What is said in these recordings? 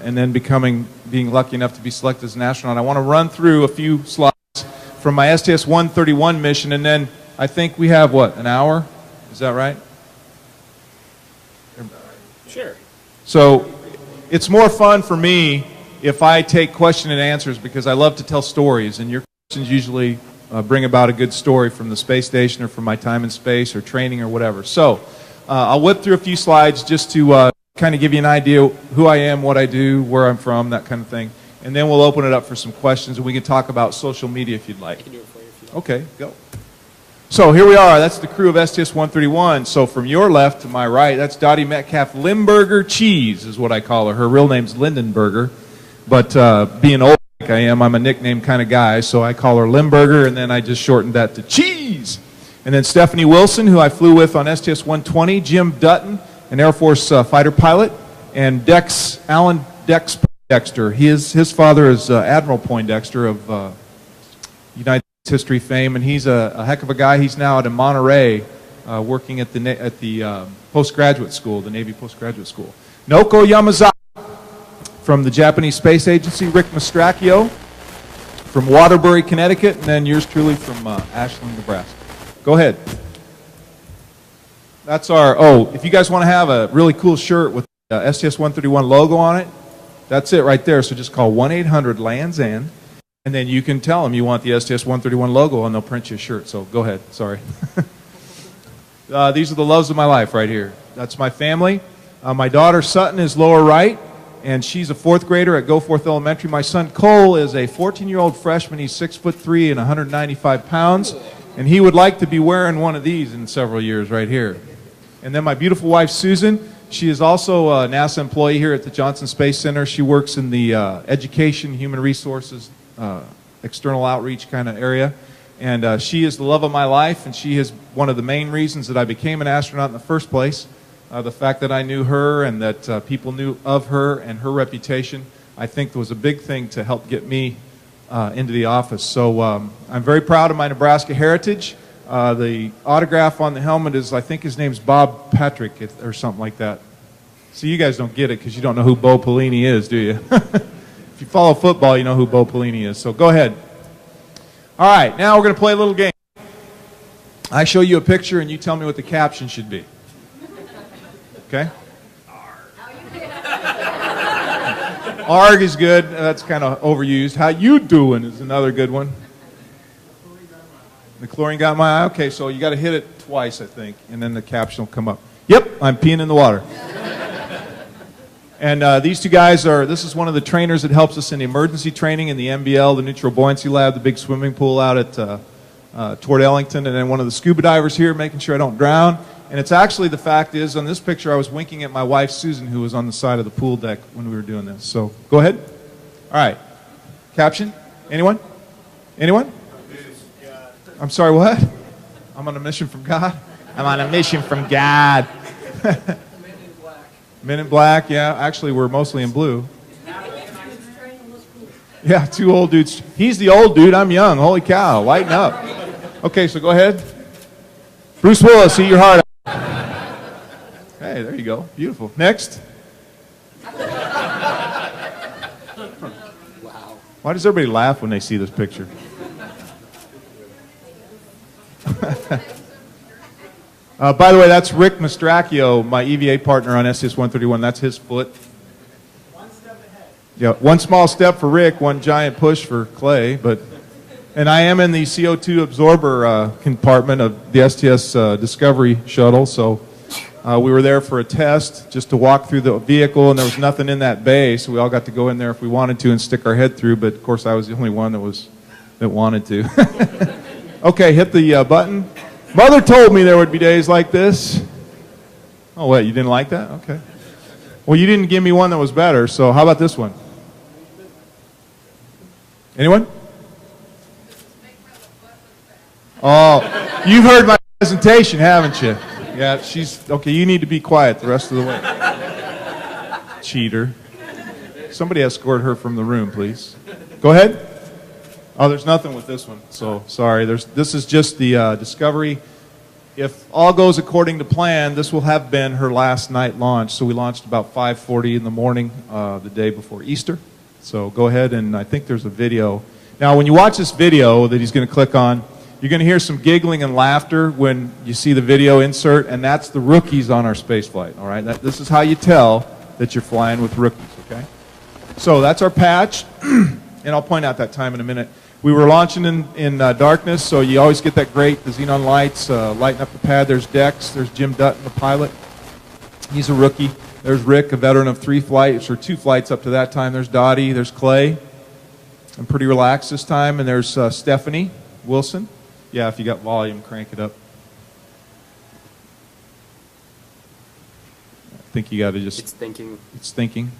and then being lucky enough to be selected as an astronaut. I want to run through a few slides from my STS-131 mission, and then I think we have, what, an hour? Is that right? Sure. So it's more fun for me if I take question and answers, because I love to tell stories, and your questions usually bring about a good story from the space station or from my time in space or training or whatever. So I'll whip through a few slides just to kind of give you an idea who I am, what I do, where I'm from, that kind of thing. And then we'll open it up for some questions, and we can talk about social media if you'd like. I can do it for you if you like. Okay, go. So here we are. That's the crew of STS-131. So from your left to my right, that's Dottie Metcalf Limburger Cheese is what I call her. Her real name's Lindenberger. But being old like I am, I'm a nickname kind of guy, so I call her Limburger, and then I just shortened that to Cheese. And then Stephanie Wilson, who I flew with on STS-120, Jim Dutton, an Air Force fighter pilot, and Alan Dex Poindexter. His father is Admiral Poindexter of United States history fame, and he's a heck of a guy. He's now at Monterey working at the postgraduate school, the Navy postgraduate school. Noko Yamazaki from the Japanese Space Agency, Rick Mastracchio from Waterbury, Connecticut, and then yours truly from Ashland, Nebraska. Go ahead. That's our, if you guys want to have a really cool shirt with the STS-131 logo on it, that's it right there. So just call 1-800-LANDS END, and then you can tell them you want the STS-131 logo, and they'll print you a shirt. So go ahead. Sorry. These are the loves of my life right here. That's my family. My daughter Sutton is lower right, and she's a 4th grader at Goforth Elementary. My son Cole is a 14-year-old freshman. He's 6'3" and 195 pounds, and he would like to be wearing one of these in several years right here. And then my beautiful wife Susan, she is also a NASA employee here at the Johnson Space Center. She works in the education, human resources, external outreach kind of area. And she is the love of my life, and she is one of the main reasons that I became an astronaut in the first place. The fact that I knew her and that people knew of her and her reputation, I think was a big thing to help get me into the office. So I'm very proud of my Nebraska heritage. The autograph on the helmet is, I think his name's Bob Patrick or something like that. So you guys don't get it because you don't know who Bo Pelini is, do you? If you follow football, you know who Bo Pelini is. So go ahead. All right, now we're going to play a little game. I show you a picture and you tell me what the caption should be. Okay? Arg is good. That's kind of overused. How you doing is another good one. The chlorine got my eye? Okay, so you got to hit it twice, I think, and then the caption will come up. Yep, I'm peeing in the water. And these two guys this is one of the trainers that helps us in the emergency training in the MBL, the Neutral Buoyancy Lab, the big swimming pool out at Toward Ellington, and then one of the scuba divers here making sure I don't drown. And it's actually, the fact is, on this picture, I was winking at my wife, Susan, who was on the side of the pool deck when we were doing this. So, go ahead. All right. Caption? Anyone? Anyone? I'm sorry, what? I'm on a mission from God? I'm on a mission from God. Men in Black. Men in Black, yeah. Actually, we're mostly in blue. Yeah, 2 old dudes. He's the old dude, I'm young. Holy cow, lighten up. Okay, so go ahead. Bruce Willis, eat your heart out. Hey, there you go. Beautiful. Next. Wow. Why does everybody laugh when they see this picture? By the way, that's Rick Mastracchio, my EVA partner on STS-131. That's his foot. One step ahead. Yeah, one small step for Rick, one giant push for Clay. And I am in the CO2 absorber compartment of the STS Discovery shuttle, so we were there for a test just to walk through the vehicle, and there was nothing in that bay, so we all got to go in there if we wanted to and stick our head through, but of course I was the only one that wanted to. Okay, hit the button. Mother told me there would be days like this. Oh, wait, you didn't like that? Okay. Well, you didn't give me one that was better, so how about this one? Anyone? Oh, you've heard my presentation, haven't you? Yeah, okay, you need to be quiet the rest of the way. Cheater. Somebody escort her from the room, please. Go ahead. Oh, there's nothing with this one, so sorry. This is just the Discovery if all goes according to plan, this will have been her last night launch. So we launched about 5:40 in the morning the day before Easter. So go ahead, and I think there's a video. Now, when you watch this video that he's going to click on, you're going to hear some giggling and laughter when you see the video insert, and that's the rookies on our space flight. All right, this is how you tell that you're flying with rookies. Okay, so that's our patch, and I'll point out that time in a minute. We were launching in darkness, so you always get that great, the xenon lights lighting up the pad. There's Dex, there's Jim Dutton, the pilot. He's a rookie. There's Rick, a veteran of 3 flights, or 2 flights up to that time. There's Dottie, there's Clay. I'm pretty relaxed this time. And there's Stephanie Wilson. Yeah, if you got volume, crank it up. I think you got to just... It's thinking. It's thinking.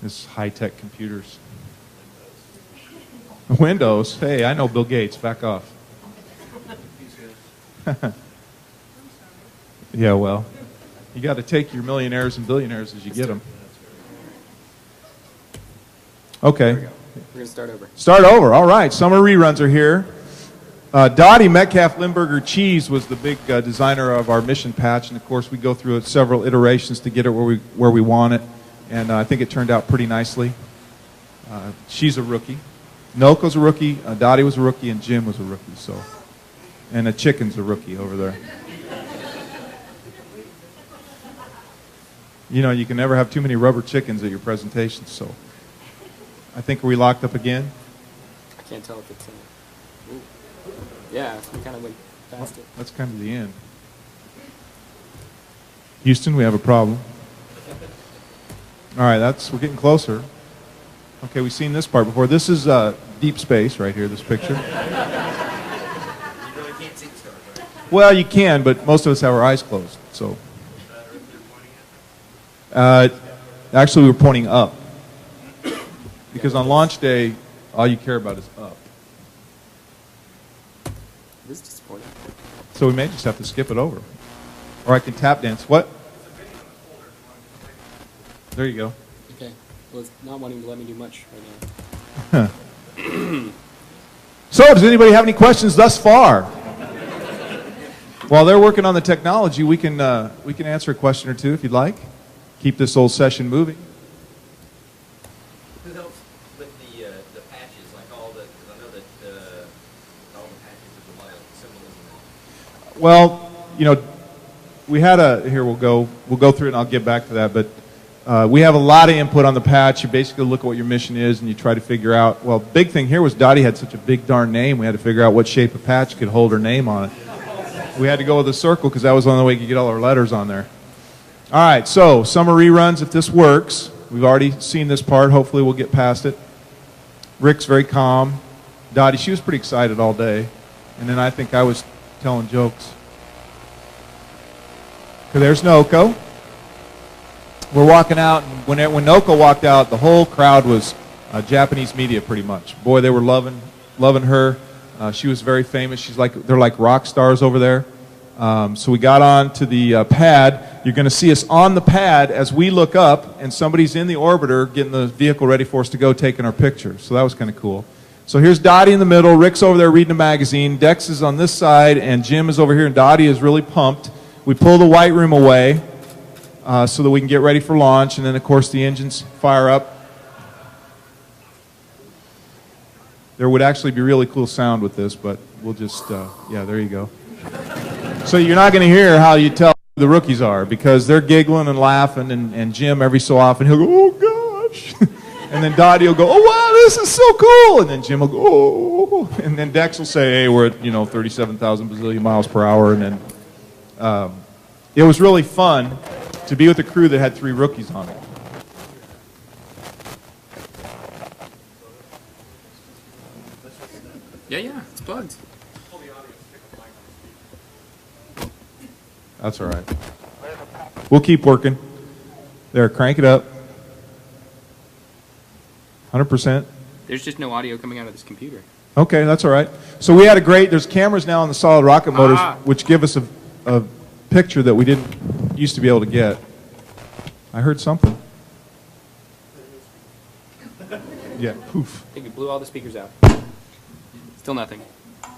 This high-tech computers. Windows. Hey, I know Bill Gates. Back off. Yeah, well, you got to take your millionaires and billionaires as you get them. Okay. We're going to start over. Start over. All right. Summer reruns are here. Dottie Metcalf Limburger Cheese was the big designer of our mission patch, and of course we go through several iterations to get it where we want it, and I think it turned out pretty nicely. She's a rookie. Noko's a rookie, Dottie was a rookie, and Jim was a rookie. So, and a chicken's a rookie over there. You know, you can never have too many rubber chickens at your presentation. So, I think, are we locked up again? I can't tell if it's in. Ooh. Yeah, we kind of went past it. That's kind of the end. Houston, we have a problem. All right, we're getting closer. Okay, we've seen this part before. This is deep space right here, this picture. You really can't see the stars, right? Well, you can, but most of us have our eyes closed. So, actually, we were pointing up. Because on launch day, all you care about is up. This is disappointing. So we may just have to skip it over. Or I can tap dance. What? There you go. Okay. Well, it's not wanting to let me do much right now. So, does anybody have any questions thus far? While they're working on the technology, we can answer a question or two if you'd like. Keep this old session moving. Who helps with the patches, like all the? Because I know that all the patches is a lot of symbolism. Well, you know, we had here we'll go through it and I'll get back to that, but we have a lot of input on the patch. You basically look at what your mission is and you try to figure out, well, big thing here was Dottie had such a big darn name, we had to figure out what shape a patch could hold her name on it. We had to go with a circle because that was the only way we could get all our letters on there. All right, so summer reruns, if this works. We've already seen this part. Hopefully we'll get past it. Rick's very calm. Dottie, she was pretty excited all day. And then I think I was telling jokes. Okay, there's Noko. We're walking out, and when Noko walked out, the whole crowd was Japanese media pretty much. Boy, they were loving her. She was very famous. They're like rock stars over there. So we got on to the pad. You're going to see us on the pad as we look up, and somebody's in the orbiter getting the vehicle ready for us to go, taking our picture. So that was kind of cool. So here's Dottie in the middle. Rick's over there reading a magazine. Dex is on this side, and Jim is over here, and Dottie is really pumped. We pull the white room away so that we can get ready for launch, and then, of course, the engines fire up. There would actually be really cool sound with this, but we'll just, yeah, there you go. So you're not going to hear how you tell who the rookies are, because they're giggling and laughing, and Jim, every so often, he'll go, oh, gosh. And then Dottie will go, oh, wow, this is so cool. And then Jim will go, oh. And then Dex will say, hey, we're at, 37,000 bazillion miles per hour. And then it was really fun to be with a crew that had 3 rookies on it. Yeah, it's plugged. That's all right. We'll keep working. There, crank it up. 100%. There's just no audio coming out of this computer. Okay, that's all right. So we had there's cameras now on the solid rocket motors, which give us a picture that we didn't used to be able to get. I heard something. Yeah, poof. I think we blew all the speakers out. Still nothing.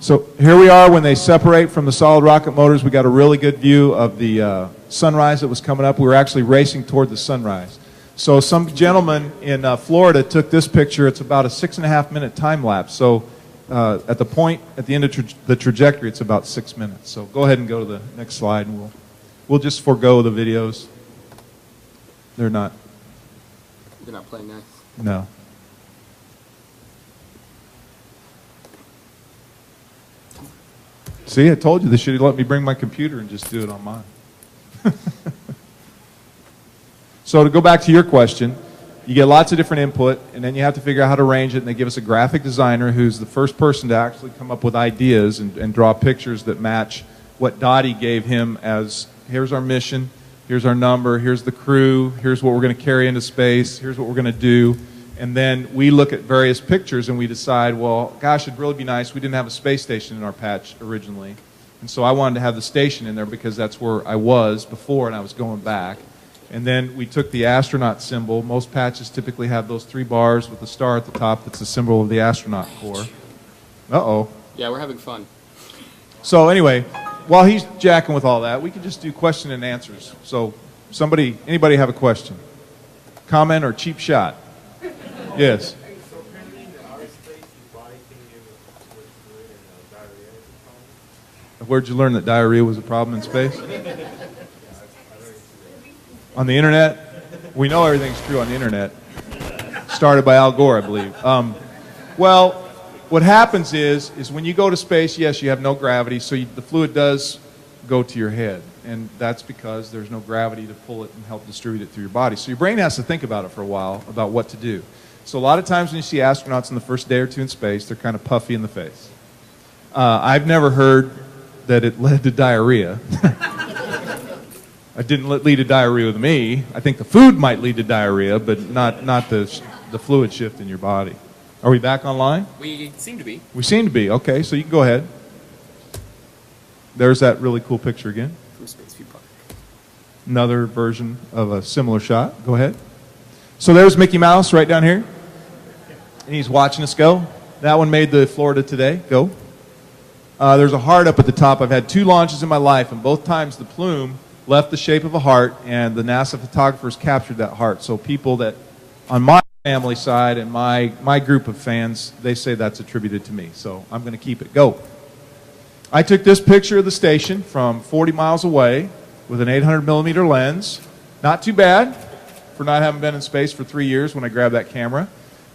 So here we are when they separate from the solid rocket motors. We got a really good view of the sunrise that was coming up. We were actually racing toward the sunrise. So some gentleman in Florida took this picture. It's about a 6.5 minute time lapse. So at the point, at the end of the trajectory, it's about 6 minutes. So go ahead and go to the next slide, and we'll just forego the videos. They're not playing nice. No. See, I told you they should have let me bring my computer and just do it on mine. So to go back to your question, you get lots of different input, and then you have to figure out how to arrange it, and they give us a graphic designer who's the first person to actually come up with ideas and draw pictures that match what Dottie gave him as, here's our mission, here's our number, here's the crew, here's what we're going to carry into space, here's what we're going to do. And then we look at various pictures and we decide, well, gosh, it'd really be nice. We didn't have a space station in our patch originally. And so I wanted to have the station in there because that's where I was before and I was going back. And then we took the astronaut symbol. Most patches typically have those 3 bars with the star at the top. That's the symbol of the astronaut corps. Uh-oh. Yeah, we're having fun. So anyway, while he's jacking with all that, we can just do question and answers. So anybody have a question? Comment or cheap shot? Yes. So apparently in the outer space, your body can give fluid and diarrhea is a problem. Where'd you learn that diarrhea was a problem in space? On the internet? We know everything's true on the internet. Started by Al Gore, I believe. Well, what happens is when you go to space, yes, you have no gravity, so the fluid does go to your head. And that's because there's no gravity to pull it and help distribute it through your body. So your brain has to think about it for a while, about what to do. So a lot of times when you see astronauts in the first day or 2 in space, they're kind of puffy in the face. I've never heard that it led to diarrhea. It didn't lead to diarrhea with me. I think the food might lead to diarrhea, but not the fluid shift in your body. Are we back online? We seem to be. We seem to be. Okay, so you can go ahead. There's that really cool picture again. From Space View Park. Another version of a similar shot. Go ahead. So there's Mickey Mouse right down here. And he's watching us go. That one made the Florida Today. Go. There's a heart up at the top. I've had 2 launches in my life, and both times the plume left the shape of a heart, and the NASA photographers captured that heart. So people that, on my family side and my group of fans, they say that's attributed to me. So I'm going to keep it. Go. I took this picture of the station from 40 miles away with an 800-millimeter lens. Not too bad for not having been in space for 3 years when I grabbed that camera.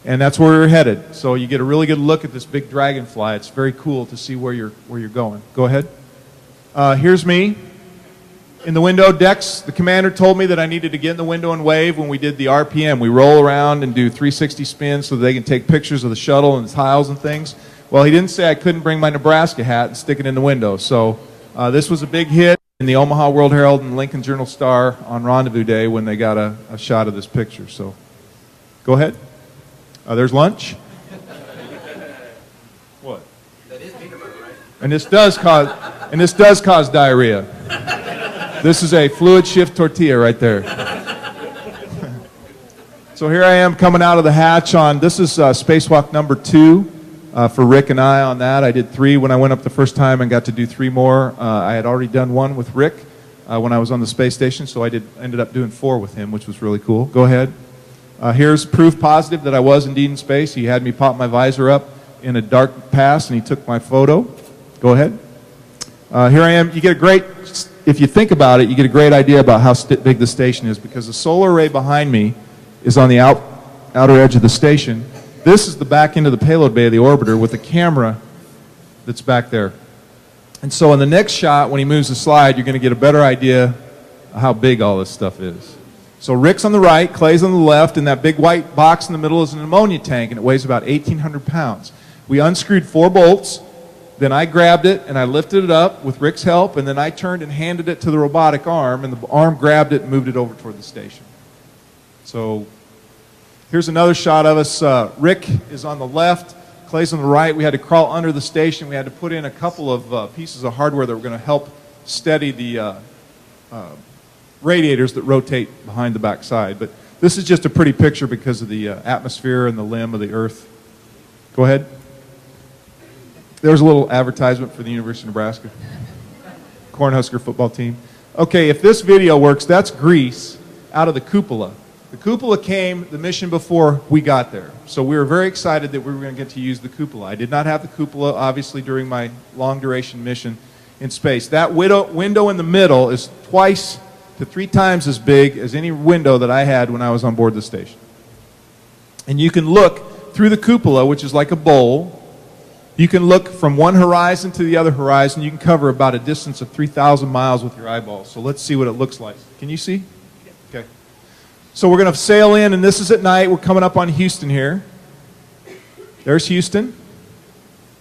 And that's where we're headed. So you get a really good look at this big dragonfly. It's very cool to see where you're going. Go ahead. Here's me in the window. Dex, the commander, told me that I needed to get in the window and wave when we did the RPM. We roll around and do 360 spins so that they can take pictures of the shuttle and the tiles and things. Well, he didn't say I couldn't bring my Nebraska hat and stick it in the window. So this was a big hit in the Omaha World Herald and Lincoln Journal-Star on Rendezvous Day when they got a shot of this picture. So go ahead. There's lunch. What? That is peanut butter, right? And this does cause diarrhea. This is a fluid shift tortilla right there. So here I am coming out of the hatch on, this is spacewalk number 2 for Rick and I on that. I did 3 when I went up the first time and got to do 3 more. I had already done 1 with Rick when I was on the space station, so I ended up doing 4 with him, which was really cool. Go ahead. Here's proof positive that I was indeed in space. He had me pop my visor up in a dark pass, and he took my photo. Go ahead. Here I am. You get a great, if you think about it, you get a great idea about how big the station is, because the solar array behind me is on the outer edge of the station. This is the back end of the payload bay of the orbiter with the camera that's back there. And so in the next shot, when he moves the slide, you're going to get a better idea of how big all this stuff is. So Rick's on the right, Clay's on the left, and that big white box in the middle is an ammonia tank, and it weighs about 1,800 pounds. We unscrewed 4 bolts, then I grabbed it, and I lifted it up with Rick's help, and then I turned and handed it to the robotic arm, and the arm grabbed it and moved it over toward the station. So here's another shot of us. Rick is on the left, Clay's on the right. We had to crawl under the station. We had to put in a couple of pieces of hardware that were going to help steady the radiators that rotate behind the back side. But this is just a pretty picture because of the atmosphere and the limb of the Earth. Go ahead. There's a little advertisement for the University of Nebraska. Cornhusker football team. Okay, if this video works, that's grease out of the cupola. The cupola came the mission before we got there. So we were very excited that we were going to get to use the cupola. I did not have the cupola, obviously, during my long duration mission in space. That window in the middle is twice to 3 times as big as any window that I had when I was on board the station. And you can look through the cupola, which is like a bowl. You can look from one horizon to the other horizon. You can cover about a distance of 3,000 miles with your eyeballs. So let's see what it looks like. Can you see? Okay. So we're going to sail in, and this is at night. We're coming up on Houston here. There's Houston.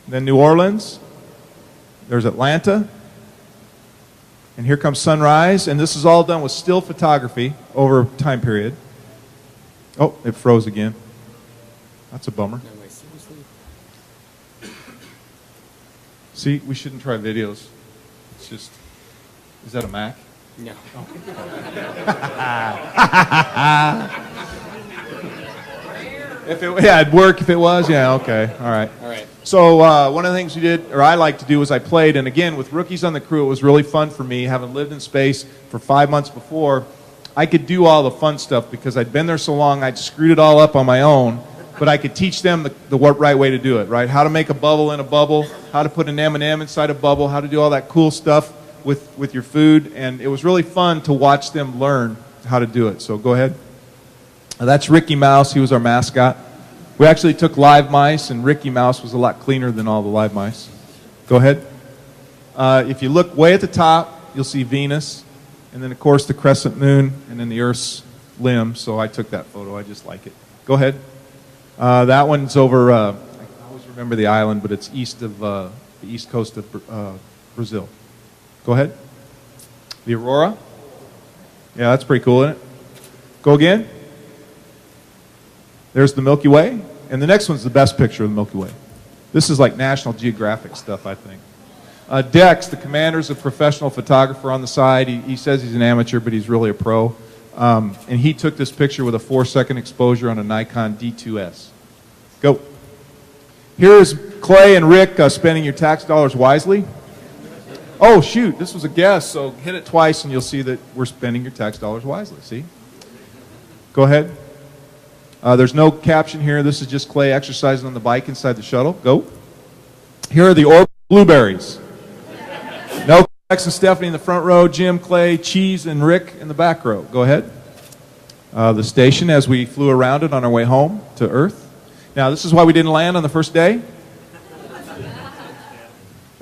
Then New Orleans. There's Atlanta. And here comes sunrise. And this is all done with still photography over a time period. Oh, it froze again. That's a bummer. No, wait, seriously? See, we shouldn't try videos. It's just, is that a Mac? No. It'd work if it was. Yeah, okay, all right. All right. So one of the things we did, or I like to do, is I played, and again, with rookies on the crew, it was really fun for me, having lived in space for 5 months before. I could do all the fun stuff because I'd been there so long, I'd screwed it all up on my own, but I could teach them the right way to do it, right? How to make a bubble in a bubble, how to put an M&M inside a bubble, how to do all that cool stuff with your food, and it was really fun to watch them learn how to do it. So go ahead. That's Ricky Mouse. He was our mascot. We actually took live mice, and Ricky Mouse was a lot cleaner than all the live mice. Go ahead. If you look way at the top, you'll see Venus, and then, of course, the crescent moon, and then the Earth's limb. So I took that photo. I just like it. Go ahead. That one's over, I always remember the island, but it's east of the east coast of Brazil. Go ahead. The aurora. Yeah, that's pretty cool, isn't it? Go again. There's the Milky Way. And the next one's the best picture of the Milky Way. This is like National Geographic stuff, I think. Dex, the commander's a professional photographer on the side. He says he's an amateur, but he's really a pro. And he took this picture with a 4-second exposure on a Nikon D2S. Go. Here's Clay and Rick spending your tax dollars wisely. Oh, shoot, this was a guess, so hit it twice and you'll see that we're spending your tax dollars wisely. See? Go ahead. There's no caption here. This is just Clay exercising on the bike inside the shuttle. Go. Here are the orbital blueberries. No, Rex and Stephanie in the front row, Jim, Clay, Cheese, and Rick in the back row. Go ahead. The station as we flew around it on our way home to Earth. Now, this is why we didn't land on the first day.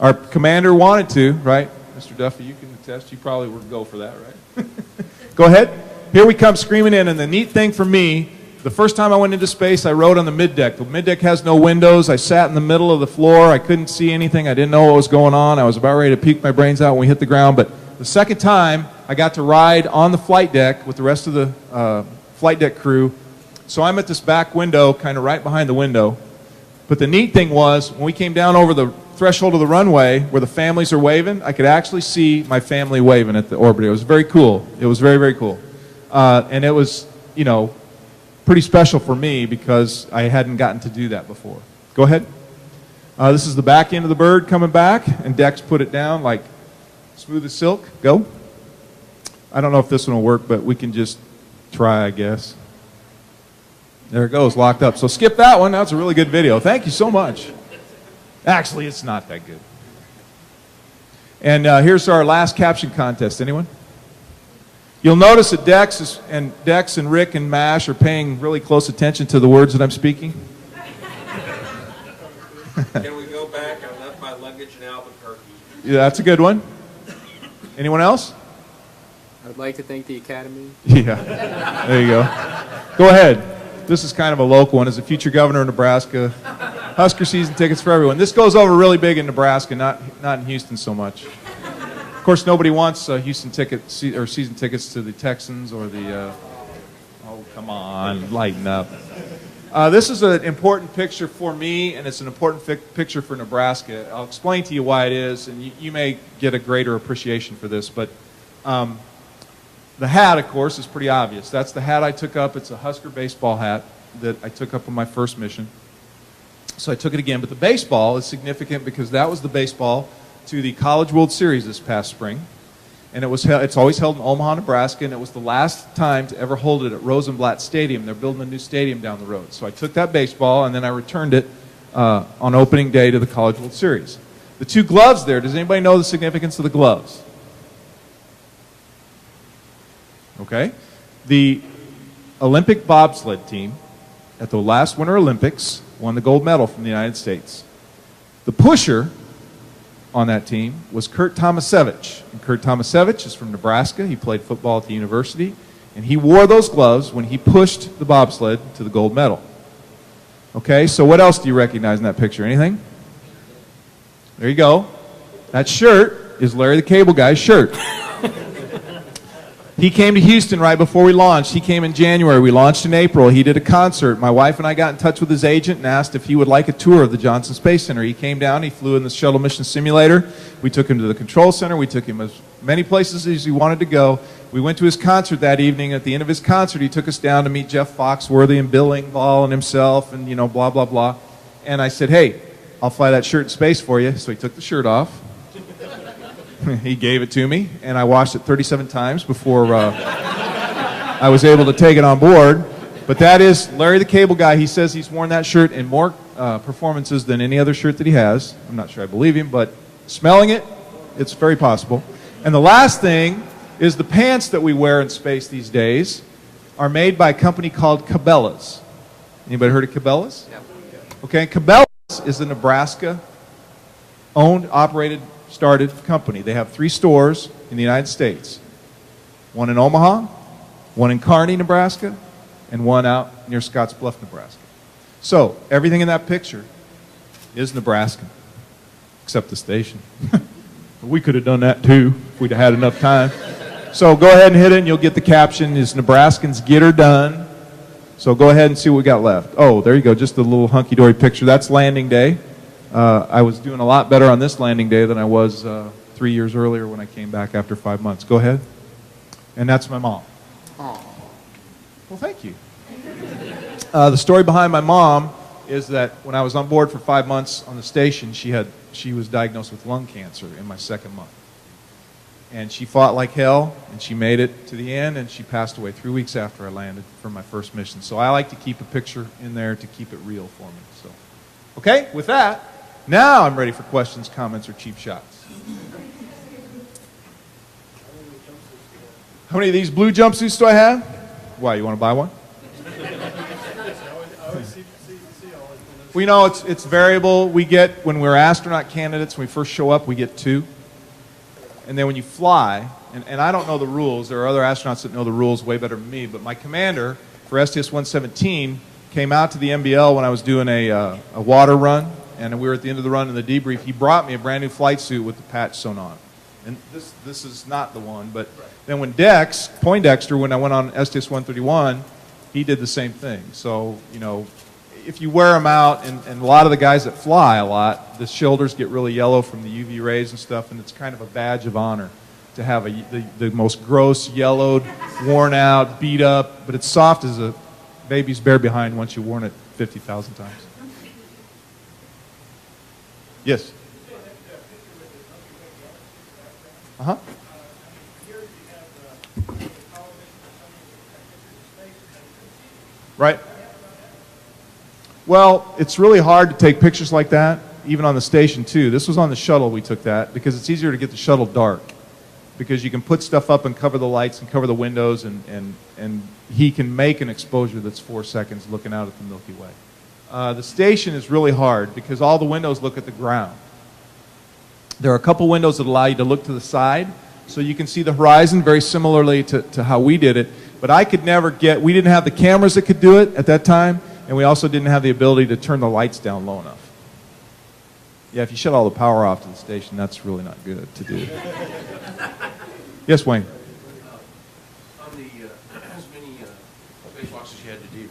Our commander wanted to, right? Mr. Duffy, you can attest. You probably would go for that, right? Go ahead. Here we come screaming in, and the neat thing for me, the first time I went into space, I rode on the middeck. The middeck has no windows. I sat in the middle of the floor. I couldn't see anything. I didn't know what was going on. I was about ready to puke my brains out when we hit the ground. But the second time, I got to ride on the flight deck with the rest of the flight deck crew. So I'm at this back window, kind of right behind the window. But the neat thing was, when we came down over the threshold of the runway where the families are waving, I could actually see my family waving at the orbiter. It was very cool. It was very, very cool. And it was, you know, pretty special for me because I hadn't gotten to do that before. Go ahead. This is the back end of the bird coming back, and Dex put it down like smooth as silk. Go. I don't know if this one will work, but we can just try, I guess. There it goes, locked up. So skip that one. That's a really good video. Thank you so much. Actually, it's not that good. And here's our last caption contest. Anyone? You'll notice that Dex and Rick and Mash are paying really close attention to the words that I'm speaking. Can we go back? I left my luggage in Albuquerque. Yeah, that's a good one. Anyone else? I'd like to thank the Academy. Yeah, there you go. Go ahead. This is kind of a local one. As a future governor of Nebraska, Husker season tickets for everyone. This goes over really big in Nebraska, not in Houston so much. Of course, nobody wants Houston tickets or season tickets to the Texans or the. Oh, come on, lighten up. This is an important picture for me, and it's an important picture for Nebraska. I'll explain to you why it is, and you may get a greater appreciation for this. But the hat, of course, is pretty obvious. That's the hat I took up. It's a Husker baseball hat that I took up on my first mission. So I took it again. But the baseball is significant because that was the baseball to the College World Series this past spring. And it's always held in Omaha, Nebraska, and it was the last time to ever hold it at Rosenblatt Stadium. They're building a new stadium down the road. So I took that baseball, and then I returned it on opening day to the College World Series. The two gloves there, does anybody know the significance of the gloves? Okay. The Olympic bobsled team at the last Winter Olympics won the gold medal from the United States. The pusher on that team was Kurt Tomasevich. And Kurt Tomasevich is from Nebraska. He played football at the university. And he wore those gloves when he pushed the bobsled to the gold medal. Okay, so what else do you recognize in that picture? Anything? There you go. That shirt is Larry the Cable Guy's shirt. He came to Houston right before we launched. He came in January. We launched in April. He did a concert. My wife and I got in touch with his agent and asked if he would like a tour of the Johnson Space Center. He came down. He flew in the shuttle mission simulator. We took him to the control center. We took him as many places as he wanted to go. We went to his concert that evening. At the end of his concert, he took us down to meet Jeff Foxworthy and Bill Engvall and himself and, you know, blah, blah, blah. And I said, hey, I'll fly that shirt in space for you. So he took the shirt off. He gave it to me, and I washed it 37 times before I was able to take it on board. But that is Larry the Cable Guy. He says he's worn that shirt in more performances than any other shirt that he has. I'm not sure I believe him, but smelling it, it's very possible. And the last thing is the pants that we wear in space these days are made by a company called Cabela's. Anybody heard of Cabela's? Yeah. Okay, Cabela's is a Nebraska-owned, operated, started company. They have 3 stores in the United States. One in Omaha, one in Kearney, Nebraska, and one out near Scottsbluff, Nebraska. So everything in that picture is Nebraskan, except the station. We could have done that too if we'd have had enough time. So go ahead and hit it and you'll get the caption, is Nebraskans get her done. So go ahead and see what we got left. Oh, there you go, just a little hunky-dory picture. That's landing day. I was doing a lot better on this landing day than I was 3 years earlier when I came back after 5 months. Go ahead. And that's my mom. Aww. Well, thank you. The story behind my mom is that when I was on board for 5 months on the station, she was diagnosed with lung cancer in my 2nd month. And she fought like hell, and she made it to the end, and she passed away 3 weeks after I landed for my first mission. So I like to keep a picture in there to keep it real for me. So, okay, with that, now I'm ready for questions, comments, or cheap shots. How many of these blue jumpsuits do I have? Why, you want to buy one? We know it's variable. We get, when we're astronaut candidates, when we first show up, we get 2. And then when you fly, and I don't know the rules, there are other astronauts that know the rules way better than me, but my commander for STS-117 came out to the MBL when I was doing a water run, and we were at the end of the run in the debrief. He brought me a brand new flight suit with the patch sewn on. And this is not the one, but then when Poindexter, when I went on STS-131, he did the same thing. So, you know, if you wear them out, and a lot of the guys that fly a lot, the shoulders get really yellow from the UV rays and stuff, and it's kind of a badge of honor to have the most gross, yellowed, worn out, beat up, but it's soft as a baby's bare behind once you've worn it 50,000 times. Yes? Uh-huh. Right. Well, it's really hard to take pictures like that, even on the station too. This was on the shuttle we took that, because it's easier to get the shuttle dark. Because you can put stuff up and cover the lights and cover the windows, and he can make an exposure that's 4 seconds looking out at the Milky Way. The station is really hard because all the windows look at the ground. There are a couple windows that allow you to look to the side, so you can see the horizon very similarly to how we did it. But I could never we didn't have the cameras that could do it at that time, and we also didn't have the ability to turn the lights down low enough. Yeah, if you shut all the power off to the station, that's really not good to do. Yes, Wayne? On the, as many spacewalks as you had to do.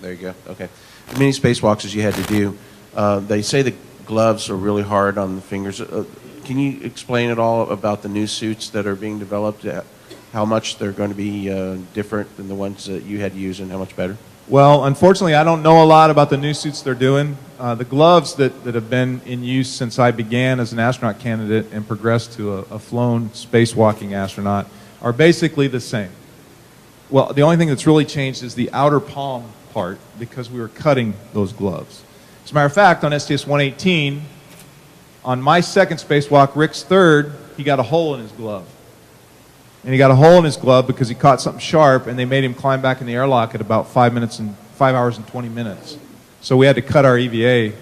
There you go, okay. The many spacewalks as you had to do, they say the gloves are really hard on the fingers. Can you explain at all about the new suits that are being developed, how much they're going to be different than the ones that you had to use and how much better? Well, unfortunately, I don't know a lot about the new suits they're doing. the gloves that have been in use since I began as an astronaut candidate and progressed to a flown spacewalking astronaut are basically the same. Well, the only thing that's really changed is the outer palm part because we were cutting those gloves. As a matter of fact, on STS-118, on my second spacewalk, Rick's third, he got a hole in his glove. And he got a hole in his glove because he caught something sharp, and they made him climb back in the airlock at about 5 hours and 20 minutes. So we had to cut our EVA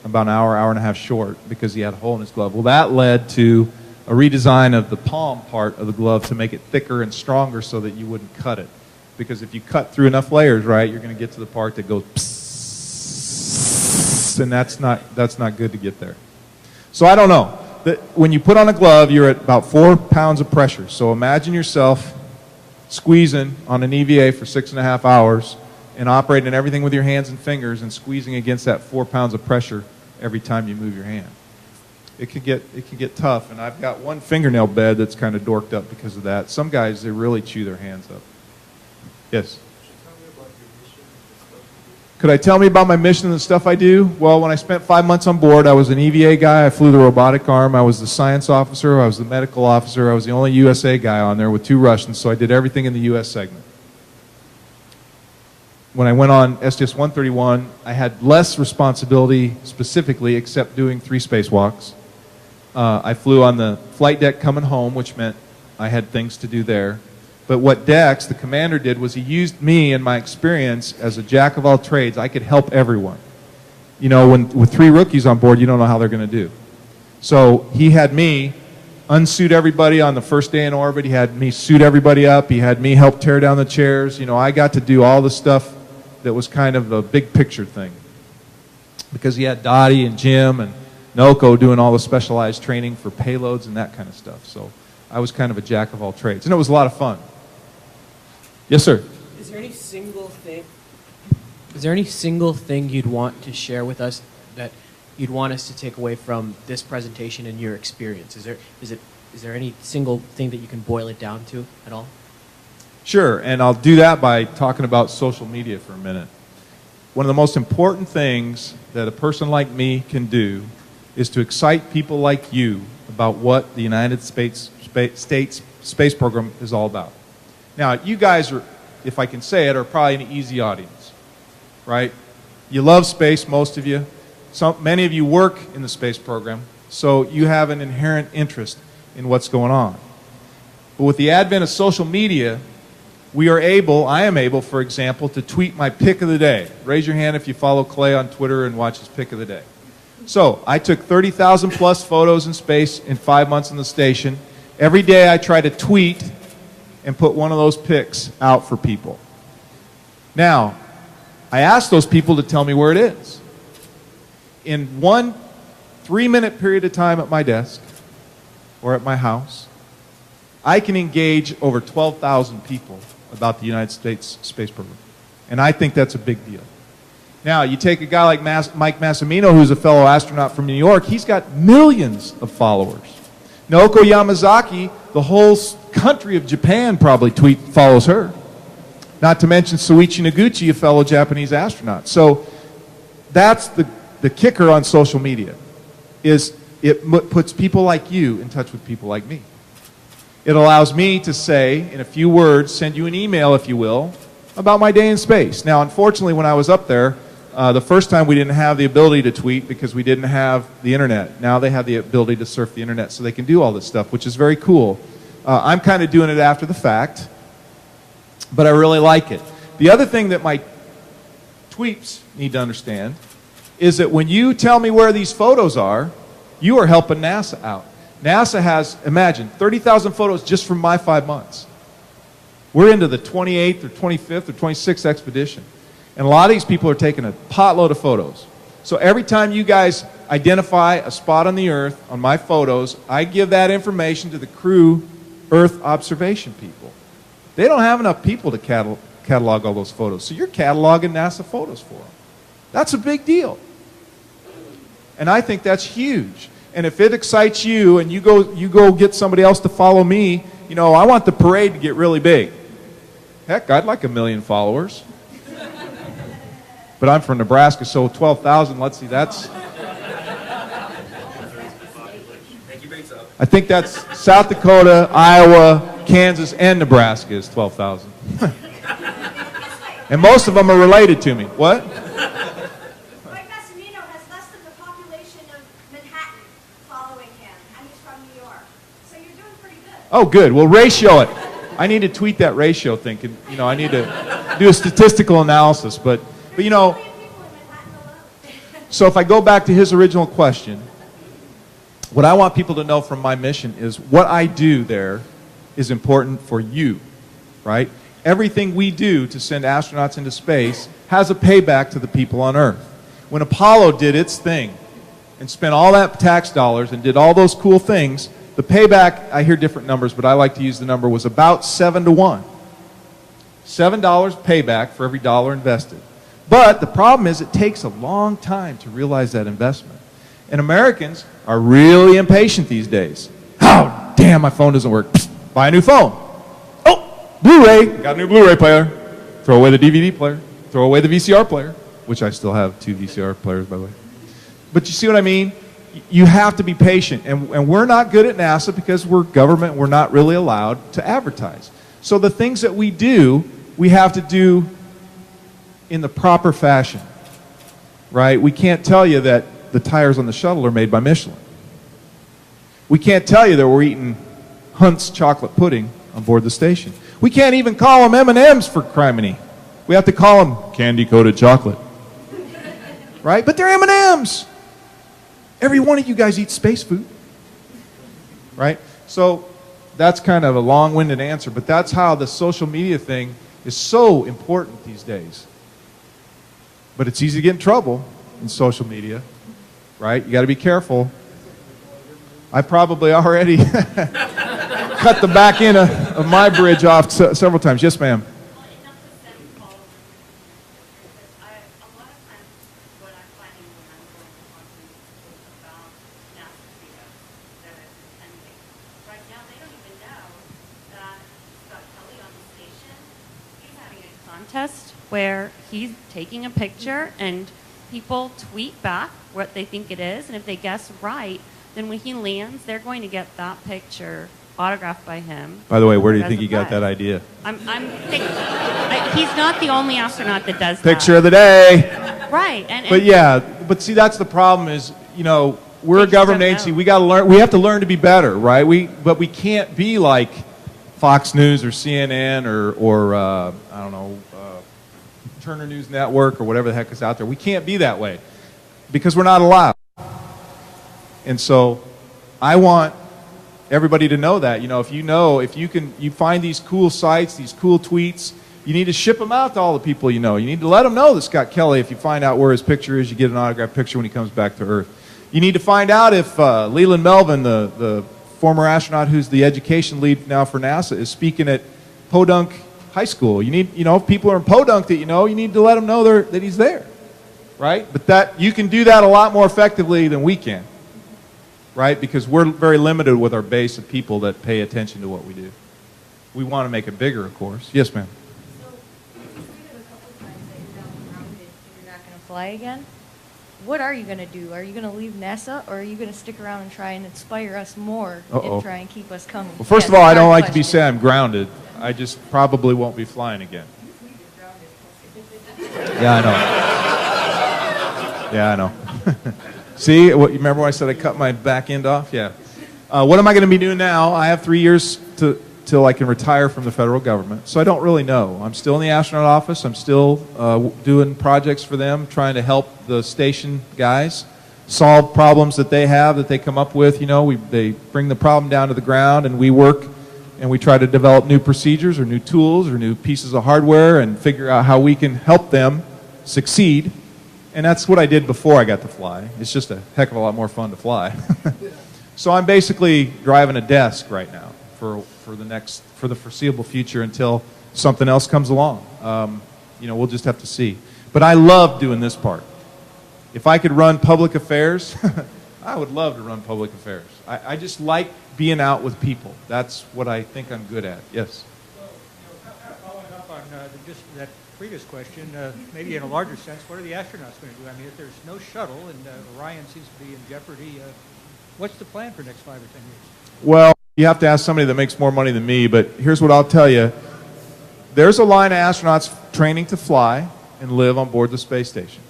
about an hour and a half short because he had a hole in his glove. Well, that led to a redesign of the palm part of the glove to make it thicker and stronger so that you wouldn't cut it. Because if you cut through enough layers, right, you're going to get to the part that goes psss, and that's not good to get there. So I don't know. When you put on a glove, you're at about 4 pounds of pressure. So imagine yourself squeezing on an EVA for 6.5 hours and operating everything with your hands and fingers and squeezing against that 4 pounds of pressure every time you move your hand. It can get tough, and I've got one fingernail bed that's kind of dorked up because of that. Some guys, they really chew their hands up. Yes? Could I tell me about my mission and the stuff I do? Well, when I spent 5 months on board, I was an EVA guy. I flew the robotic arm. I was the science officer. I was the medical officer. I was the only USA guy on there with 2 Russians, so I did everything in the U.S. segment. When I went on STS-131, I had less responsibility specifically except doing 3 spacewalks. I flew on the flight deck coming home, which meant I had things to do there. But what Dex, the commander, did was he used me and my experience as a jack of all trades. I could help everyone. You know, with 3 rookies on board, you don't know how they're going to do. So he had me unsuit everybody on the first day in orbit. He had me suit everybody up. He had me help tear down the chairs. You know, I got to do all the stuff that was kind of a big picture thing. Because he had Dottie and Jim and Noko doing all the specialized training for payloads and that kind of stuff. So I was kind of a jack of all trades. And it was a lot of fun. Yes, sir. Is there any single thing you'd want to share with us that you'd want us to take away from this presentation and your experience? Is there any single thing that you can boil it down to at all? Sure, and I'll do that by talking about social media for a minute. One of the most important things that a person like me can do is to excite people like you about what the United States space program is all about. Now, you guys are, if I can say it, are probably an easy audience, right? You love space, most of you. Many of you work in the space program, so you have an inherent interest in what's going on. But with the advent of social media, I am able, for example, to tweet my pick of the day. Raise your hand if you follow Clay on Twitter and watch his pick of the day. So, I took 30,000 plus photos in space in 5 months on the station. Every day I try to tweet and put one of those pics out for people. Now, I asked those people to tell me where it is. In 1 3-minute period of time at my desk or at my house, I can engage over 12,000 people about the United States space program. And I think that's a big deal. Now, you take a guy like Mike Massimino, who's a fellow astronaut from New York, he's got millions of followers. Naoko Yamazaki, the whole country of Japan probably follows her. Not to mention Soichi Noguchi, a fellow Japanese astronaut. So that's the kicker on social media, is it puts people like you in touch with people like me. It allows me to say, in a few words, send you an email, if you will, about my day in space. Now, unfortunately, when I was up there, the first time we didn't have the ability to tweet because we didn't have the internet. Now they have the ability to surf the internet so they can do all this stuff, which is very cool. I'm kind of doing it after the fact, but I really like it. The other thing that my tweets need to understand is that when you tell me where these photos are, you are helping NASA out. NASA has, imagine, 30,000 photos just from my 5 months. We're into the 28th or 25th or 26th expedition. And a lot of these people are taking a potload of photos. So every time you guys identify a spot on the Earth on my photos, I give that information to the crew Earth observation people. They don't have enough people to catalog all those photos. So you're cataloging NASA photos for them. That's a big deal. And I think that's huge. And if it excites you and you go get somebody else to follow me, you know, I want the parade to get really big. Heck, I'd like 1 million followers. But I'm from Nebraska, so 12,000, let's see, that's... Thank you, Bates up. I think that's South Dakota, Iowa, Kansas, and Nebraska is 12,000. And most of them are related to me. What? Mike Massimino has less than the population of Manhattan following him, and he's from New York. So you're doing pretty good. Oh, good. Well, ratio it. I need to tweet that ratio thing. You know, I need to do a statistical analysis. But you know, There's 1 million people in Manhattan alone. so if I go back to his original question, what I want people to know from my mission is what I do there is important for you, right? Everything we do to send astronauts into space has a payback to the people on Earth. When Apollo did its thing and spent all that tax dollars and did all those cool things, the payback, I hear different numbers, but I like to use the number, was about 7 to 1. $7 payback for every dollar invested. But the problem is it takes a long time to realize that investment. And Americans are really impatient these days. Oh, damn, my phone doesn't work. Psst, buy a new phone. Oh, Blu-ray. Got a new Blu-ray player. Throw away the DVD player. Throw away the VCR player, which I still have 2 VCR players, by the way. But you see what I mean? You have to be patient. And we're not good at NASA because we're government. We're not really allowed to advertise. So the things that we do, we have to do in the proper fashion, right? We can't tell you that the tires on the shuttle are made by Michelin. We can't tell you that we're eating Hunt's chocolate pudding on board the station. We can't even call them M&Ms for criminy. We have to call them candy-coated chocolate, right? But they're M&Ms. Every one of you guys eats space food, right? So that's kind of a long-winded answer, but that's how the social media thing is so important these days. But it's easy to get in trouble in social media, right? You got to be careful. I probably already cut the back end of my bridge off several times. Yes, ma'am. Well, enough to send followers because a lot of times what I'm finding when I'm going to conferences about NASA that I'm attending, right now they don't even know that Scott Kelly on the station, he's having a contest where he's taking a picture and people tweet back what they think it is, and if they guess right, then when he lands, they're going to get that picture autographed by him. By the way, where do you as think a he got prize. that idea? He's not the only astronaut that does Picture that. of the day. Right. But yeah, but see, that's the problem is, you know, we're a They just government don't agency. know. We got to learn. We have to learn to be better, right? But we can't be like Fox News or CNN or I don't know, Turner News Network or whatever the heck is out there. We can't be that way because we're not allowed. And so I want everybody to know that. You know, if you find these cool sites, these cool tweets, you need to ship them out to all the people you know. You need to let them know that Scott Kelly, if you find out where his picture is, you get an autographed picture when he comes back to Earth. You need to find out if Leland Melvin, the former astronaut who's the education lead now for NASA, is speaking at Podunk High School. You need, you know, if people are in Podunk that you know, you need to let them know that he's there, right? But that you can do that a lot more effectively than we can. Right? Because we're very limited with our base of people that pay attention to what we do. We want to make it bigger, of course. Yes, ma'am. So, you tweeted a couple times that you're now grounded and you're not going to fly again. What are you going to do? Are you going to leave NASA, or are you going to stick around and try and inspire us more and try and keep us coming? Well, first of all, I don't like to be said I'm grounded. I just probably won't be flying again. Yeah, I know. Yeah, I know. See, you remember when I said I cut my back end off? Yeah. What am I going to be doing now? I have 3 years till I can retire from the federal government, so I don't really know. I'm still in the astronaut office. I'm still doing projects for them, trying to help the station guys solve problems that they have, that they come up with. You know, they bring the problem down to the ground, and we work, and we try to develop new procedures or new tools or new pieces of hardware and figure out how we can help them succeed. And that's what I did before I got to fly. It's just a heck of a lot more fun to fly. So I'm basically driving a desk right now for the foreseeable future until something else comes along. You know, we'll just have to see. But I love doing this part. If I could run public affairs, I would love to run public affairs. I just like being out with people. That's what I think I'm good at. Yes? Following up on previous question, maybe in a larger sense, what are the astronauts going to do? I mean, if there's no shuttle and Orion seems to be in jeopardy, what's the plan for the next 5 or 10 years? Well, you have to ask somebody that makes more money than me, but here's what I'll tell you. There's a line of astronauts training to fly and live on board the space station.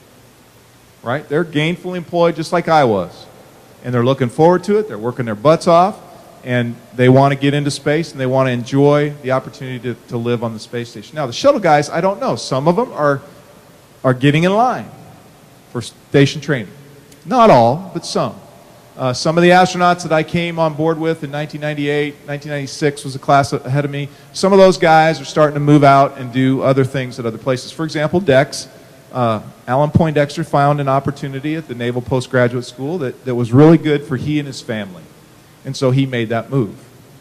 Right? They're gainfully employed just like I was. And they're looking forward to it. They're working their butts off. And they want to get into space and they want to enjoy the opportunity to live on the space station. Now, the shuttle guys, I don't know. Some of them are getting in line for station training. Not all, but some. Some of the astronauts that I came on board with in 1998, 1996 was a class ahead of me. Some of those guys are starting to move out and do other things at other places. For example, Dex, Alan Poindexter found an opportunity at the Naval Postgraduate School that was really good for he and his family. And so he made that move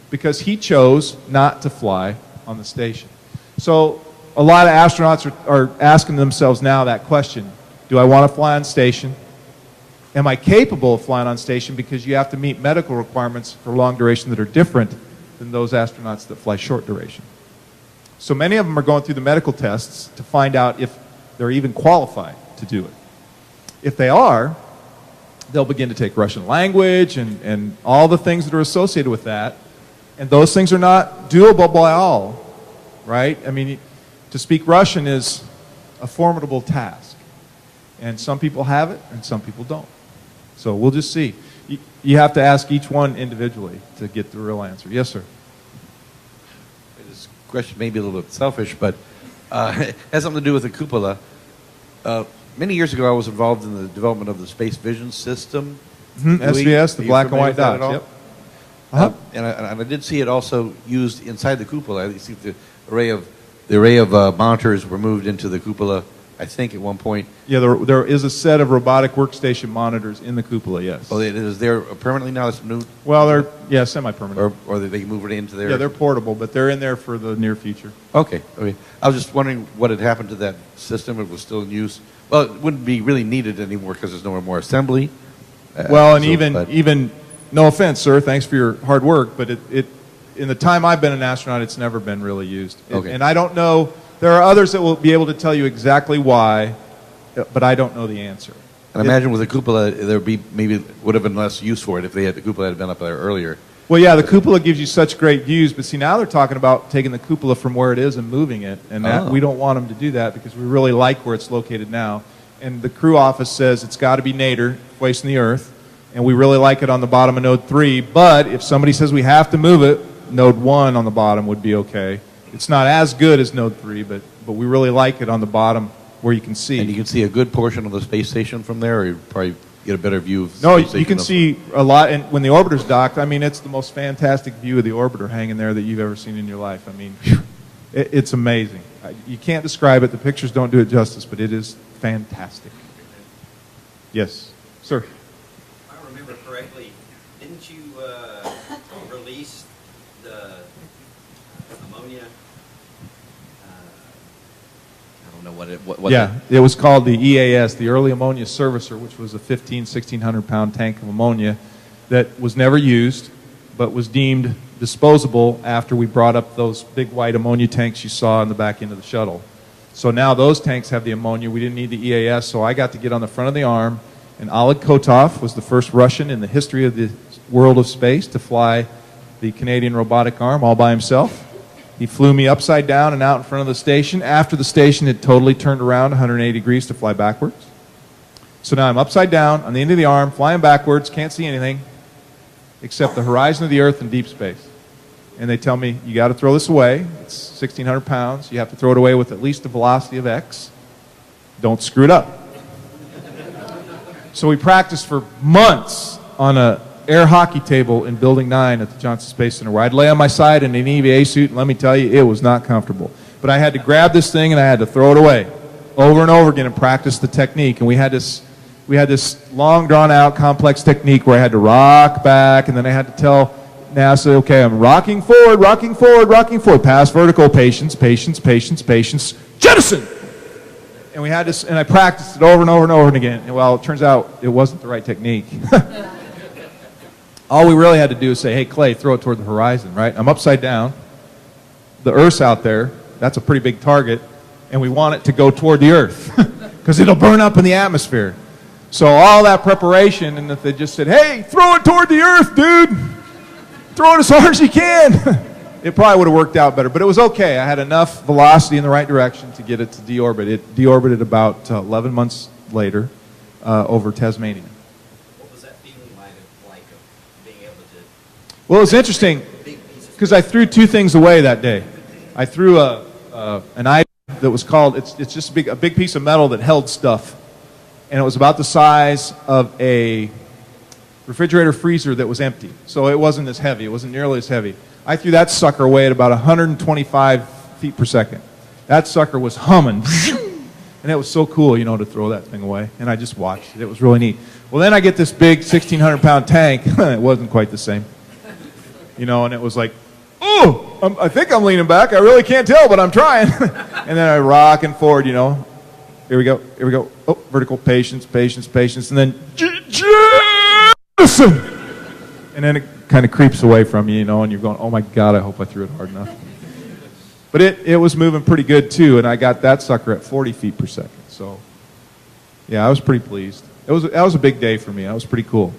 because he chose not to fly on the station. So a lot of astronauts are asking themselves now that question, do I want to fly on station? Am I capable of flying on station? Because you have to meet medical requirements for long duration that are different than those astronauts that fly short duration. So many of them are going through the medical tests to find out if they're even qualified to do it. If they are, they'll begin to take Russian language and all the things that are associated with that. And those things are not doable by all, right? I mean, to speak Russian is a formidable task. And some people have it and some people don't. So we'll just see. You have to ask each one individually to get the real answer. Yes, sir. This question may be a little bit selfish, but it has something to do with the cupola. Many years ago, I was involved in the development of the space vision system. SVS, the black and white dots. Yep. And I did see it also used inside the cupola. I see the array of monitors were moved into the cupola, I think, at one point. Yeah, there is a set of robotic workstation monitors in the cupola, yes. Oh, it is there permanently now? It's moved? Well, they're semi-permanent. Or they move it into there? Yeah, they're portable, but they're in there for the near future. Okay. I was just wondering what had happened to that system. It was still in use. Well, it wouldn't be really needed anymore because there's no more assembly. Well, and even, no offense, sir, thanks for your hard work, but in the time I've been an astronaut, it's never been really used. Okay. And I don't know, there are others that will be able to tell you exactly why, but I don't know the answer. And imagine with the cupola, would have been less use for it if the cupola had been up there earlier. Well, yeah, the cupola gives you such great views, but see, now they're talking about taking the cupola from where it is and moving it, and we don't want them to do that because we really like where it's located now. And the crew office says it's got to be nadir, facing the Earth, and we really like it on the bottom of Node 3, but if somebody says we have to move it, Node 1 on the bottom would be okay. It's not as good as Node 3, but we really like it on the bottom where you can see. And you can see a good portion of the space station from there, or you probably get a better view of the No, space you can see a lot, and when the orbiter's docked, I mean, it's the most fantastic view of the orbiter hanging there that you've ever seen in your life. I mean, it's amazing. You can't describe it. The pictures don't do it justice, but it is fantastic. Yes, sir. If I remember correctly, didn't you release the ammonia? I don't know what it was called the EAS, the Early Ammonia Servicer, which was a 1,600 pound tank of ammonia that was never used, but was deemed disposable after we brought up those big white ammonia tanks you saw in the back end of the shuttle. So now those tanks have the ammonia. We didn't need the EAS, so I got to get on the front of the arm, and Oleg Kotov was the first Russian in the history of the world of space to fly the Canadian robotic arm all by himself. He flew me upside down and out in front of the station after the station had totally turned around 180 degrees to fly backwards. So now I'm upside down on the end of the arm, flying backwards, can't see anything except the horizon of the Earth and deep space. And they tell me, you got to throw this away. It's 1,600 pounds. You have to throw it away with at least a velocity of X. Don't screw it up. So we practiced for months on an air hockey table in Building 9 at the Johnson Space Center, where I'd lay on my side in an EVA suit, and let me tell you, it was not comfortable. But I had to grab this thing and I had to throw it away over and over again and practice the technique. And we had this long, drawn-out, complex technique where I had to rock back, and then I had to tell NASA, okay, I'm rocking forward, rocking forward, rocking forward, pass vertical, patience, patience, patience, patience, jettison! And we had this, and I practiced it over and over and over again. And well, it turns out it wasn't the right technique. All we really had to do is say, hey, Clay, throw it toward the horizon, right? I'm upside down. The Earth's out there. That's a pretty big target. and we want it to go toward the Earth because it'll burn up in the atmosphere. So all that preparation, and if they just said, hey, throw it toward the Earth, dude. Throw it as hard as you can. It probably would have worked out better, but it was okay. I had enough velocity in the right direction to get it to deorbit. It deorbited about 11 months later over Tasmania. What was that feeling like of being able to? Well, it was interesting because I threw two things away that day. I threw an item that was called, it's just a big piece of metal that held stuff. And it was about the size of a refrigerator freezer that was empty. So it wasn't as heavy. It wasn't nearly as heavy. I threw that sucker away at about 125 feet per second. That sucker was humming. And it was so cool, you know, to throw that thing away. And I just watched it. It was really neat. Well, then I get this big 1,600-pound tank. It wasn't quite the same. You know, and it was like, oh, I think I'm leaning back. I really can't tell, but I'm trying. And then I rocking forward, you know. Here we go. Here we go. Oh, vertical, patience, patience, patience. And then, and then it kind of creeps away from you, you know, and you're going, oh my God, I hope I threw it hard enough. But it was moving pretty good too, and I got that sucker at 40 feet per second. So, yeah, I was pretty pleased. That was a big day for me. That was pretty cool.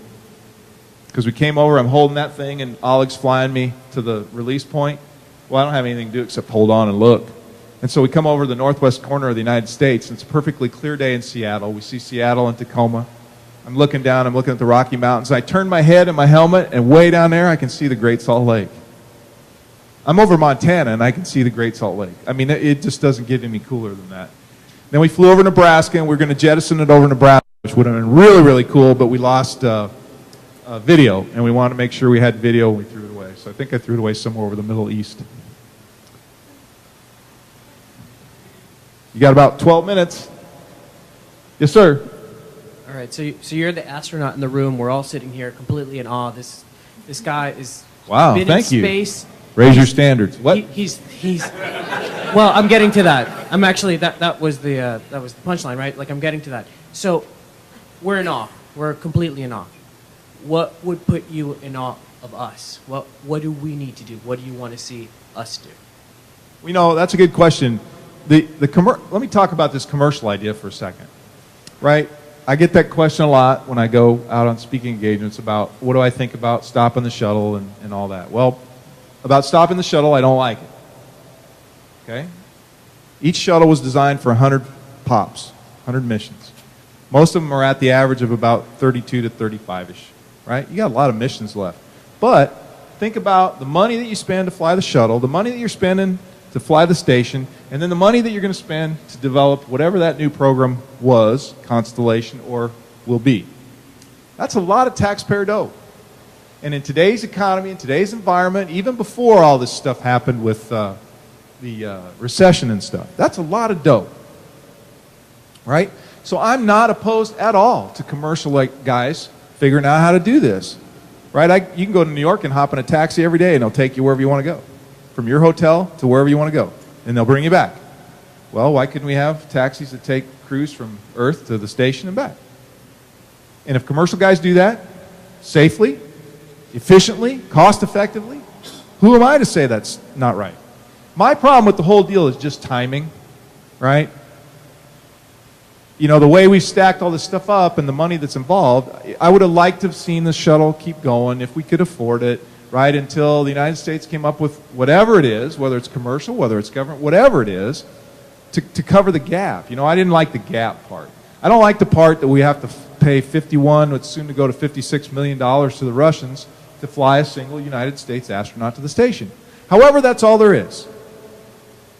Because we came over, I'm holding that thing, and Oleg's flying me to the release point. Well, I don't have anything to do except hold on and look. And so we come over to the northwest corner of the United States, and it's a perfectly clear day in Seattle. We see Seattle and Tacoma. I'm looking down, I'm looking at the Rocky Mountains. I turn my head and my helmet, and way down there I can see the Great Salt Lake. I'm over Montana, and I can see the Great Salt Lake. I mean, it just doesn't get any cooler than that. Then we flew over Nebraska, and we were going to jettison it over Nebraska, which would have been really, really cool, but we lost video, and we wanted to make sure we had video when we threw it away. So I think I threw it away somewhere over the Middle East. You got about 12 minutes. Yes, sir. All right, so you're the astronaut in the room. We're all sitting here completely in awe. This guy is wow. Been Thank in you. Space. Raise your standards. What? He's. Well, I'm getting to that. I'm actually that was the punchline, right? Like I'm getting to that. So, we're in awe. We're completely in awe. What would put you in awe of us? What do we need to do? What do you want to see us do? You know, that's a good question. Let me talk about this commercial idea for a second. Right? I get that question a lot when I go out on speaking engagements about what do I think about stopping the shuttle and all that. Well, about stopping the shuttle, I don't like it. Okay? Each shuttle was designed for 100 pops, 100 missions. Most of them are at the average of about 32 to 35-ish. Right? You got a lot of missions left. But think about the money that you spend to fly the shuttle, the money that you're spending to fly the station, and then the money that you're going to spend to develop whatever that new program was, Constellation, or will be. That's a lot of taxpayer dough. And in today's economy, in today's environment, even before all this stuff happened with the recession and stuff, that's a lot of dough. Right? So I'm not opposed at all to commercial guys figuring out how to do this. Right? You can go to New York and hop in a taxi every day, and they'll take you wherever you want to go. From your hotel to wherever you want to go, and they'll bring you back. Well, why couldn't we have taxis that take crews from Earth to the station and back? And if commercial guys do that safely, efficiently, cost-effectively, who am I to say that's not right? My problem with the whole deal is just timing, right? You know, the way we stacked all this stuff up and the money that's involved, I would have liked to have seen the shuttle keep going if we could afford it, right, until the United States came up with whatever it is, whether it's commercial, whether it's government, whatever it is, to cover the gap. You know, I didn't like the gap part. I don't like the part that we have to pay $51, it's soon to go to $56 million to the Russians to fly a single United States astronaut to the station. However, that's all there is.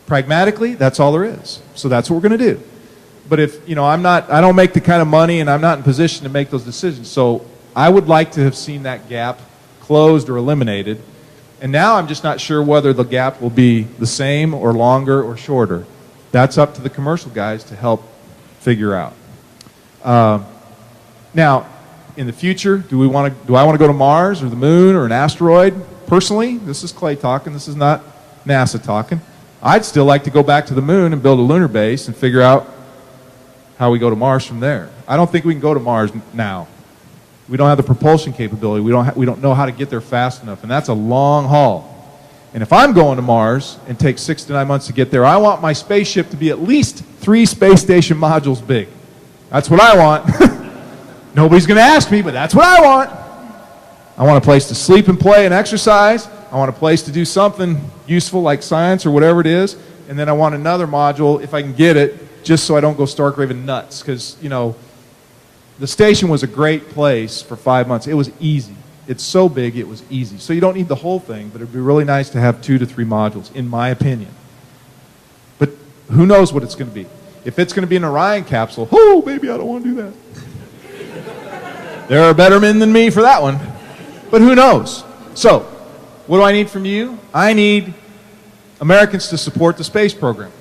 Pragmatically, that's all there is. So that's what we're going to do. But if, you know, I don't make the kind of money and I'm not in position to make those decisions. So I would like to have seen that gap closed or eliminated, and now I'm just not sure whether the gap will be the same or longer or shorter. That's up to the commercial guys to help figure out. Now, in the future, do I want to go to Mars or the Moon or an asteroid? Personally, this is Clay talking. This is not NASA talking. I'd still like to go back to the Moon and build a lunar base and figure out how we go to Mars from there. I don't think we can go to Mars now. We don't have the propulsion capability. We don't know how to get there fast enough, and that's a long haul. And if I'm going to Mars and take 6 to 9 months to get there, I want my spaceship to be at least 3 space station modules big. That's what I want. Nobody's going to ask me, but that's what I want. I want a place to sleep and play and exercise. I want a place to do something useful like science or whatever it is. And then I want another module, if I can get it, just so I don't go stark raving nuts. Because, you know, the station was a great place for 5 months. It was easy. It's so big, it was easy. So you don't need the whole thing, but it would be really nice to have 2 to 3 modules, in my opinion. But who knows what it's going to be. If it's going to be an Orion capsule, oh, baby, I don't want to do that. There are better men than me for that one. But who knows? So, what do I need from you? I need Americans to support the space program.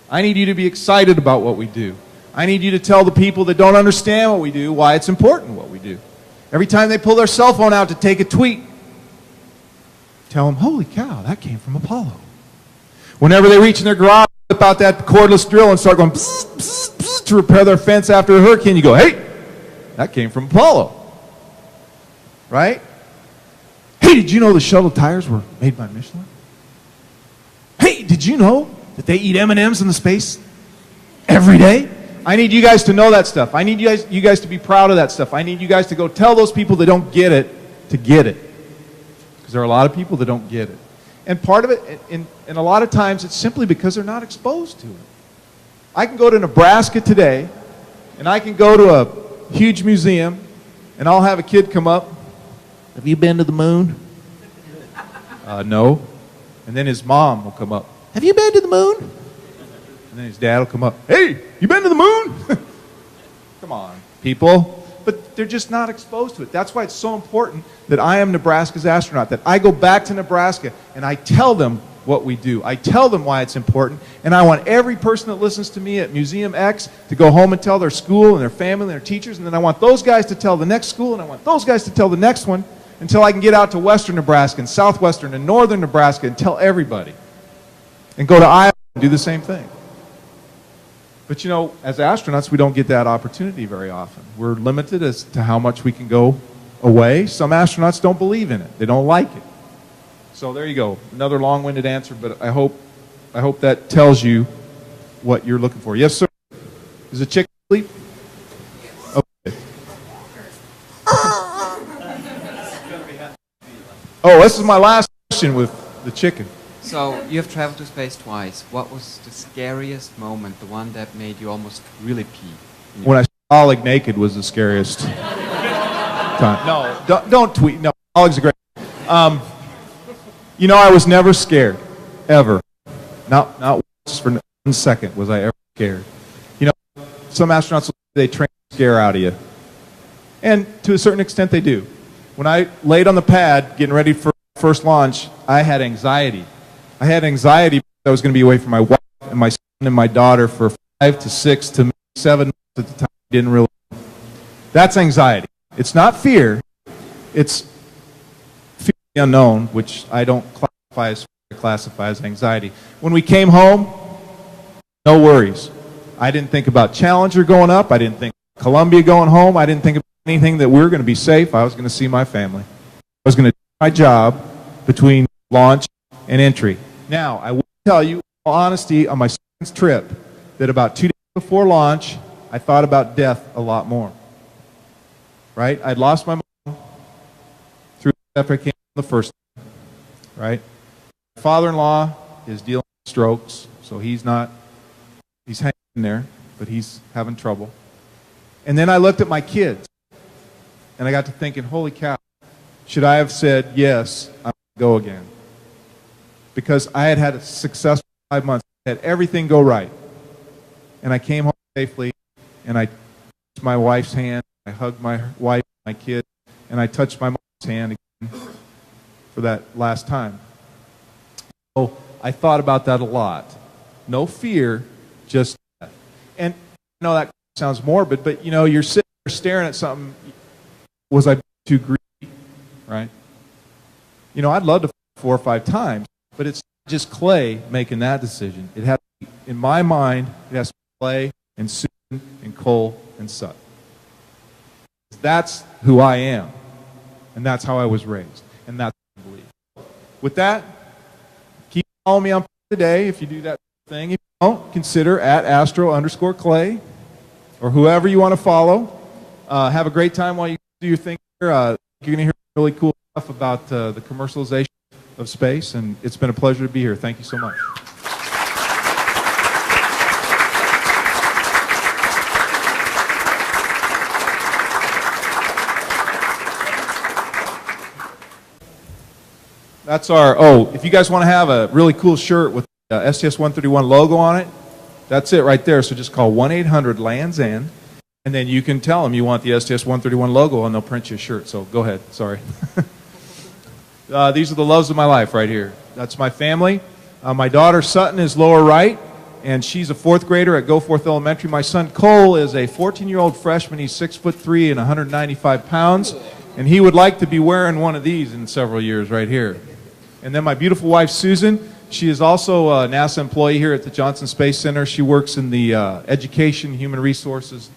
I need you to be excited about what we do. I need you to tell the people that don't understand what we do why it's important what we do. Every time they pull their cell phone out to take a tweet, tell them, holy cow, that came from Apollo. Whenever they reach in their garage, whip out that cordless drill and start going psst, psst, psst, to repair their fence after a hurricane, you go, hey, that came from Apollo. Right? Hey, did you know the shuttle tires were made by Michelin? Hey, did you know that they eat M&Ms in the space every day? I need you guys to know that stuff. I need you guys to be proud of that stuff. I need you guys to go tell those people that don't get it to get it. Because there are a lot of people that don't get it. And part of it, and a lot of times, it's simply because they're not exposed to it. I can go to Nebraska today, and I can go to a huge museum, and I'll have a kid come up. Have you been to the moon? No. And then his mom will come up. Have you been to the moon? And then his dad will come up. Hey, you been to the moon? Come on, people. But they're just not exposed to it. That's why it's so important that I am Nebraska's astronaut, that I go back to Nebraska and I tell them what we do. I tell them why it's important, and I want every person that listens to me at Museum X to go home and tell their school and their family and their teachers, and then I want those guys to tell the next school, and I want those guys to tell the next one, until I can get out to western Nebraska and southwestern and northern Nebraska and tell everybody. And go to Iowa and do the same thing. But you know, as astronauts, we don't get that opportunity very often. We're limited as to how much we can go away. Some astronauts don't believe in it. They don't like it. So there you go. Another long-winded answer, but I hope that tells you what you're looking for. Yes, sir? Is the chicken asleep? Okay. Oh, this is my last question with the chicken. So, you have traveled to space twice. What was the scariest moment, the one that made you almost really pee? When I saw Oleg naked was the scariest time. No, don't tweet. No, Oleg's a great. You know, I was never scared, ever. Not once for 1 second was I ever scared. You know, some astronauts, they train to scare out of you. And to a certain extent they do. When I laid on the pad getting ready for first launch, I had anxiety. I had anxiety because I was going to be away from my wife and my son and my daughter for 5 to 6 to 7 months at the time. I didn't really. That's anxiety. It's not fear. It's fear of the unknown, which I don't classify as anxiety. When we came home, no worries. I didn't think about Challenger going up. I didn't think about Columbia going home. I didn't think about anything that we were going to be safe. I was going to see my family. I was going to do my job between launch and entry. Now, I will tell you, in all honesty, on my second trip, that about 2 days before launch, I thought about death a lot more. Right? I'd lost my mom through after I came the first time. Right? My father-in-law is dealing with strokes, so he's hanging in there, but he's having trouble. And then I looked at my kids, and I got to thinking, holy cow, should I have said, yes, I'm going to go again? Because I had had a successful 5 months. I had everything go right. And I came home safely, and I touched my wife's hand. I hugged my wife, my kid, and I touched my mom's hand again for that last time. So I thought about that a lot. No fear, just death. And I know that sounds morbid, but you know, you're sitting there staring at something. Was I too greedy? Right? You know, I'd love to 4 or 5 times. But it's not just Clay making that decision. It has to be, in my mind, it has to be Clay and Susan and Cole and Sutton. That's who I am. And that's how I was raised. And that's what I believe. With that, follow me on today if you do that thing. If you don't, consider at @astro_Clay or whoever you want to follow. Have a great time while you do your thing here. You're going to hear really cool stuff about the commercialization of space, and it's been a pleasure to be here. Thank you so much. That's our, if you guys want to have a really cool shirt with the STS-131 logo on it, that's it right there. So just call 1-800-LANDS END, and then you can tell them you want the STS-131 logo, and they'll print you a shirt. So go ahead. Sorry. These are the loves of my life right here. That's my family. My daughter Sutton is lower right, and she's a 4th grader at Goforth Elementary. My son Cole is a 14-year-old freshman. He's 6'3" and 195 pounds, and he would like to be wearing one of these in several years right here. And then my beautiful wife, Susan, she is also a NASA employee here at the Johnson Space Center. She works in the education, human resources,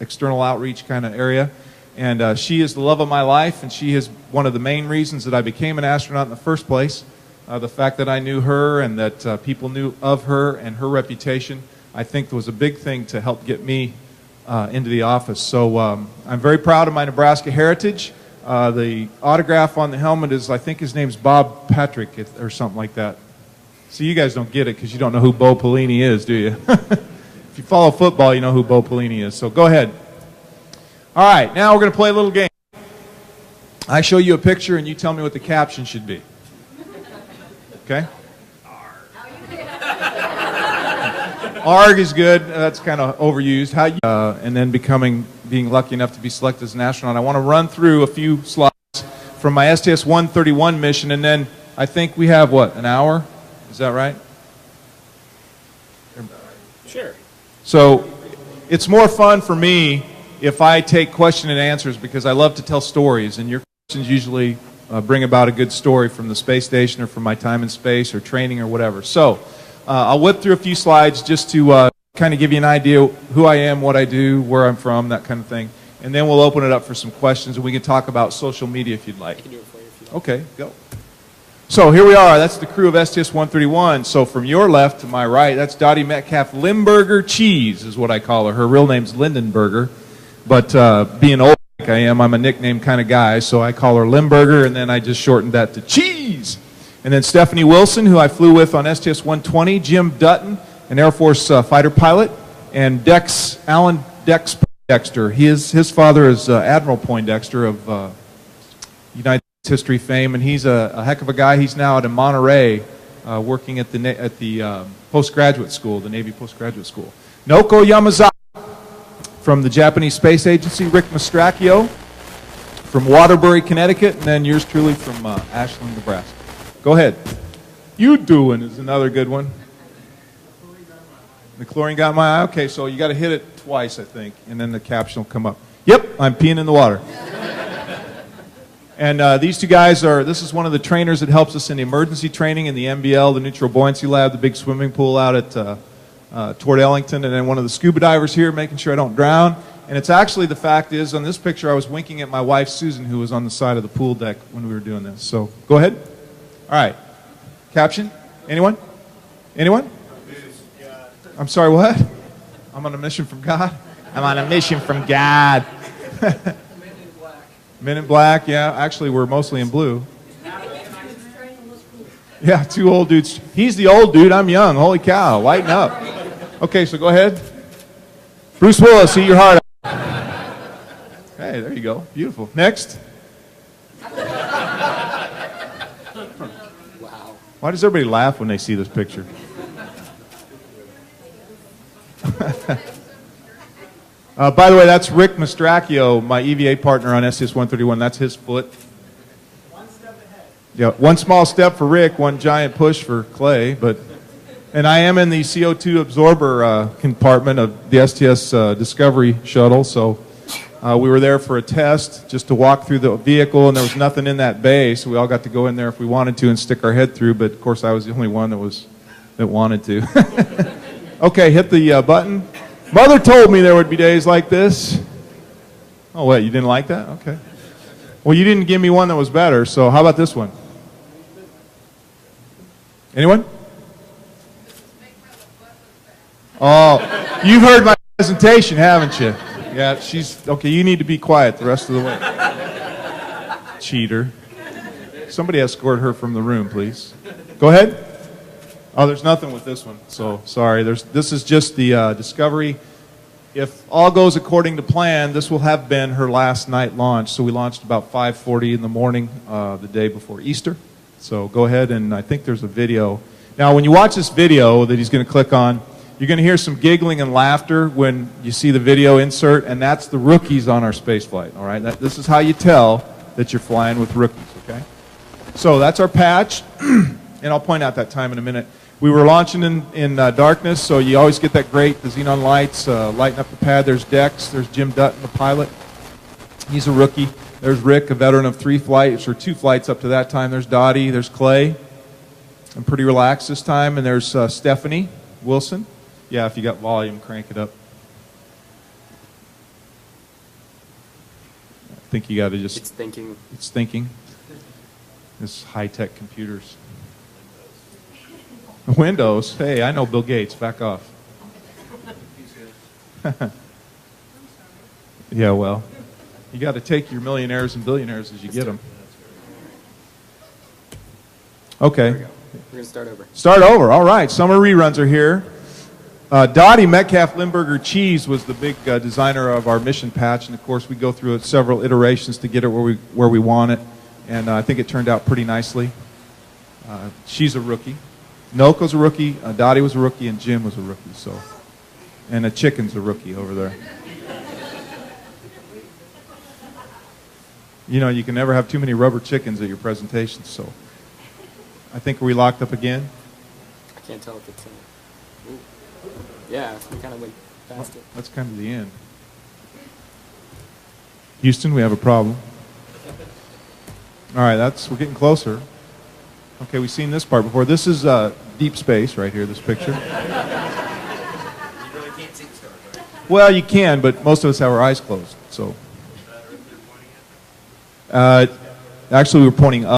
external outreach kind of area. And she is the love of my life, and she is one of the main reasons that I became an astronaut in the first place. The fact that I knew her and that people knew of her and her reputation, I think was a big thing to help get me into the office. So I'm very proud of my Nebraska heritage. The autograph on the helmet is, I think his name's Bob Patrick or something like that. See, you guys don't get it because you don't know who Bo Pelini is, do you? If you follow football, you know who Bo Pelini is. So go ahead. All right, now we're going to play a little game. I show you a picture and you tell me what the caption should be. Okay? ARG is good. That's kind of overused. How you, and then being lucky enough to be selected as an astronaut. I want to run through a few slides from my STS-131 mission, and then I think we have, what, an hour? Is that right? Sure. So it's more fun for me if I take question and answers because I love to tell stories, and your questions usually bring about a good story from the space station or from my time in space or training or whatever. So I'll whip through a few slides just to kind of give you an idea who I am, what I do, where I'm from, that kind of thing. And then we'll open it up for some questions, and we can talk about social media if you'd like. I can do it for you if you like. Okay, go. So here we are. That's the crew of STS-131. So from your left to my right, that's Dottie Metcalf Limburger Cheese is what I call her. Her real name's Lindenberger. But being old like I am, I'm a nickname kind of guy, so I call her Limburger, and then I just shortened that to Cheese. And then Stephanie Wilson, who I flew with on STS-120, Jim Dutton, an Air Force fighter pilot, and Alan Dex Poindexter. His father is Admiral Poindexter of United States history fame, and he's a heck of a guy. He's now out in Monterey working at the postgraduate school, the Navy postgraduate school. Noko Yamazaki from the Japanese Space Agency, Rick Mastracchio from Waterbury, Connecticut, and then yours truly from Ashland, Nebraska. Go ahead. You doing is another good one. The chlorine got in my eye? Okay, so you got to hit it twice, I think, and then the caption will come up. Yep, I'm peeing in the water. And these two guys this is one of the trainers that helps us in the emergency training in the MBL, the Neutral Buoyancy Lab, the big swimming pool out at Toward Ellington, and then one of the scuba divers here making sure I don't drown. And it's actually, the fact is, on this picture I was winking at my wife Susan, who was on the side of the pool deck when we were doing this. So go ahead. All right. Caption? Anyone? Anyone? I'm sorry, what? I'm on a mission from God? I'm on a mission from God. Men in Black. Men in Black, yeah. Actually, we're mostly in blue. Yeah, two old dudes. He's the old dude. I'm young. Holy cow. Lighten up. Okay, so go ahead. Bruce Willis, eat your heart out. Hey, there you go. Beautiful. Next. Wow. Why does everybody laugh when they see this picture? By the way, that's Rick Mastracchio, my EVA partner on STS-131. That's his foot. One step ahead. Yeah, one small step for Rick, one giant push for Clay. And I am in the CO2 absorber compartment of the STS Discovery shuttle. So we were there for a test just to walk through the vehicle, and there was nothing in that bay, so we all got to go in there if we wanted to and stick our head through. But of course, I was the only one that wanted to. Okay, hit the button. Mother told me there would be days like this. Oh, what, you didn't like that? Okay. Well, you didn't give me one that was better, so how about this one? Anyone? Oh, you've heard my presentation, haven't you? Yeah, she's okay. You need to be quiet the rest of the way. Cheater. Somebody escort her from the room, please. Go ahead. Oh, there's nothing with this one, so sorry. This is just the Discovery. If all goes according to plan, this will have been her last night launch. So we launched about 5:40 in the morning the day before Easter. So go ahead, and I think there's a video. Now, when you watch this video that he's going to click on, you're going to hear some giggling and laughter when you see the video insert, and that's the rookies on our space flight. All right, this is how you tell that you're flying with rookies. Okay, so that's our patch, and I'll point out that time in a minute. We were launching in darkness, so you always get that great, the xenon lights lighting up the pad. There's Dex, there's Jim Dutton, the pilot. He's a rookie. There's Rick, a veteran of 3 flights, or 2 flights up to that time. There's Dottie, there's Clay. I'm pretty relaxed this time. And there's Stephanie Wilson. Yeah, if you got volume, crank it up. I think you got to just... It's thinking. It's thinking. This high-tech computers. Windows. Hey, I know Bill Gates. Back off. Yeah, well, you got to take your millionaires and billionaires as you get them. Okay. We're going to start over. Start over. All right. Summer reruns are here. Dottie Metcalf Limburger Cheese was the big designer of our mission patch, and of course we go through it several iterations to get it where we want it, and I think it turned out pretty nicely. She's a rookie. Noko's a rookie, Dottie was a rookie, and Jim was a rookie. So, and a chicken's a rookie over there. You know, you can never have too many rubber chickens at your presentations. So, I think are we locked up again? I can't tell if it's in. Ooh. Yeah, we kind of went past it. That's kind of the end. Houston, we have a problem. All right, we're getting closer. Okay, we've seen this part before. This is deep space right here, this picture. You really can't see the stars, right? Well, you can, but most of us have our eyes closed. So, actually, we're pointing up.